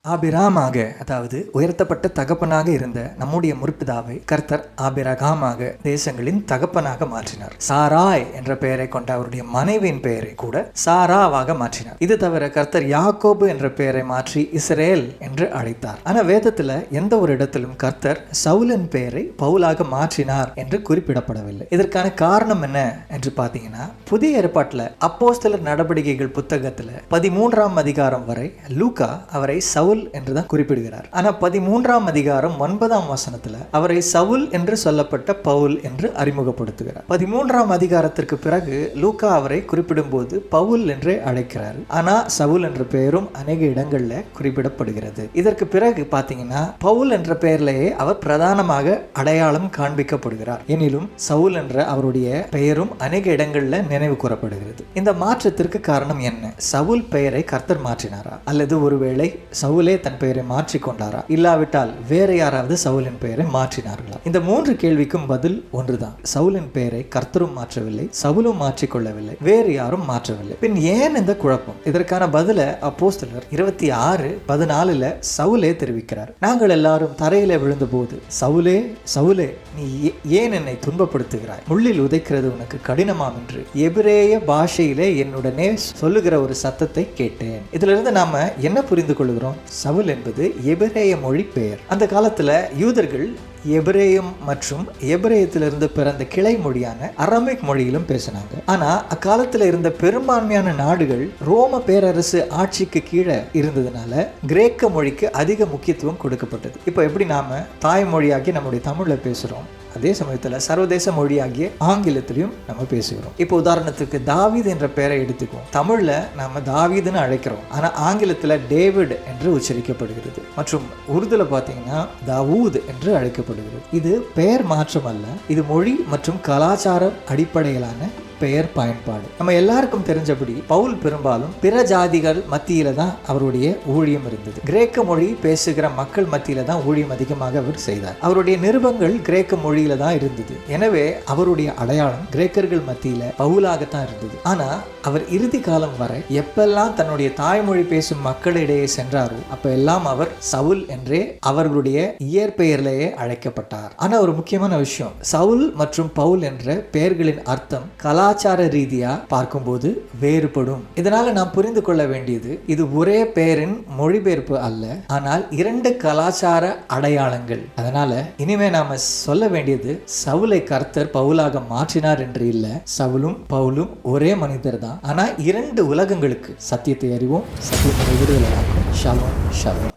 ஆபிராமாக, அதாவது உயர்த்தப்பட்ட தகப்பனாக இருந்த நம்முடைய முற்பிதாவை கர்த்தர் ஆபிரகாமாக தேசங்களின் தகப்பனாக மாற்றினார். சாராய் என்ற பெயரை கொண்ட அவருடைய மனைவியின் பெயரை கூட சாராவாக மாற்றினார். இது தவிர கர்த்தர் யாக்கோபு என்ற பெயரை மாற்றி இஸ்ரேல் என்று அழைத்தார். ஆனா வேதத்துல எந்த ஒரு இடத்திலும் கர்த்தர் சவுலின் பெயரை பவுலாக மாற்றினார் என்று குறிப்பிடப்படவில்லை. இதற்கான காரணம் என்ன என்று பார்த்தீங்கன்னா, புதிய ஏற்பாட்டில் அப்போஸ்தலர் நடவடிக்கைகள் புத்தகத்துல 13ஆம் அதிகாரம் வரை லூக்கா அவரை சவுல் என்றுதான் குறிப்பிடுகிறார். ஆனா 13ஆம் அதிகாரம் 9ஆம் வசனத்துல அவரை சவுல் என்று சொல்லப்பட்ட பவுல் என்று அறிமுகப்படுத்துகிறார். 13ஆம் அதிகாரத்திற்கு பிறகு லூக்கா அவரை குறிப்பிடும் போது பவுல் என்றே அழைக்கிறார். ஆனா சவுல் என்ற பெயரும் அநேக இடங்கள்ல குறிப்பிடப்படுகிறது. இதற்கு பிறகு பாத்தீங்கன்னா பவுல் என்ற பெயர்லேயே அவர் பிரதானமாக அடையாளம் காண்பிக்கப்படுகிறார். எனினும் சவுல் என்ற அவருடைய பெயரும் அநேக இடங்கள்ல நினைவு கூறப்படுகிறது. இந்த மாற்றத்திற்கு காரணம் என்ன? சவுல் பெயரை கர்த்தர் மாற்றினாரா, அல்லது ஒருவேளை சவுலே தன் பெயரை மாற்றிக்கொண்டாரா, இல்லாவிட்டால் வேற யாராவது சவுலின் பெயரை மாற்றினார்களா? இந்த 3 கேள்விக்கும் பதில் ஒன்றுதான். சவுலின் பெயரை கர்த்தரும் மாற்றவில்லை, சவுலும் மாற்றிக்கொள்ளவில்லை, வேறு யாரும் மாற்றவில்லை. பின் ஏன் இந்த குழப்பம்? இதற்கான பதில அப்போஸ்தலர் 26:14 சவுலே தெரிவிக்கிறார். நாங்கள் எல்லாரும் தரையில விழுந்த போது, சவுலே சவுலே, நீ ஏன் என்னை துன்பப்படுத்துகிறாய்? முள்ளில் உதைக்கிறது உனக்கு கடினமாம் என்று எபிரேய பாஷையிலே என்னுடனே சொல்லுகிற ஒரு சத்தத்தை கேட்டேன். இதுல இருந்து நாம என்ன புரிந்து கொள்கிறோம்? சவுல் என்பது எபிரேய மொழி பெயர். அந்த காலத்துல யூதர்கள் எபிரேயம் மற்றும் எபிரேயத்திலிருந்து பிறந்த கிளை மொழியான அரமிக் மொழியிலும் பேசினாங்க. ஆனா அக்காலத்துல இருந்த பெரும்பான்மையான நாடுகள் ரோம பேரரசு ஆட்சிக்கு கீழே இருந்ததுனால கிரேக்க மொழிக்கு அதிக முக்கியத்துவம் கொடுக்கப்பட்டது. இப்போ எப்படி நாம தாய்மொழியாகி நம்முடைய தமிழ்ல பேசுறோம், அதே சமயத்துல சர்வதேச மொழியாகிய ஆங்கிலத்திலையும் நம்ம பேசுகிறோம். இப்போ உதாரணத்துக்கு தாவீது என்ற பெயரை எடுத்துக்குவோம். தமிழ்ல நாம தாவீதுன்னு அழைக்கிறோம், ஆனா ஆங்கிலத்துல டேவிட் என்று உச்சரிக்கப்படுகிறது. மற்றும் உருதுல பாத்தீங்கன்னா தாவூத் என்று அழைக்கப்படுகிறது. இது பெயர் மாற்றம் அல்ல, இது மொழி மற்றும் கலாச்சார அடிப்படையிலான பெயர் பயன்பாடு. நம்ம எல்லாருக்கும் தெரிஞ்சபடி பவுல் பெரும்பாலும் பிற ஜாதிகள் மத்தியில தான் அவருடைய ஊழியம் இருந்தது. கிரேக்க மொழி பேசுகிற மக்கள் மத்தியில தான் ஊழியம் அதிகமாக அவர் செய்தார். அவருடைய நிருபங்கள் கிரேக்க மொழியில தான் இருந்தது. எனவே அவருடைய அடையாளம் கிரேக்கர்கள் மத்தியில பவுலாகத்தான் இருந்தது. ஆனா அவர் இறுதி காலம் வரை எப்பெல்லாம் தன்னுடைய தாய்மொழி பேசும் மக்களிடையே சென்றாரோ அப்ப எல்லாம் அவர் சவுல் என்றே அவர்களுடைய இயற்பெயரிலேயே அழைக்கப்பட்டார். ஆனா ஒரு முக்கியமான விஷயம், சவுல் மற்றும் பவுல் என்ற பெயர்களின் அர்த்தம் கலாச்சார ரீதியா பார்க்கும்போது வேறுபடும். இதனால நாம் புரிந்து கொள்ள வேண்டியது, இது ஒரே பெயரின் மொழிபெயர்ப்பு அல்ல, ஆனால் 2 கலாச்சார அடையாளங்கள். அதனால இனிமே நாம சொல்ல வேண்டியது, சவுலை கர்த்தர் பவுலாக மாற்றினார் என்று இல்ல, சவுலும் பவுலும் ஒரே மனிதர் தான். ஆனா 2 உலகங்களுக்கு சத்தியத்தை அறிவோம், சத்தியத்தை விடுதலை ஆக்கும். Shalom Shalom.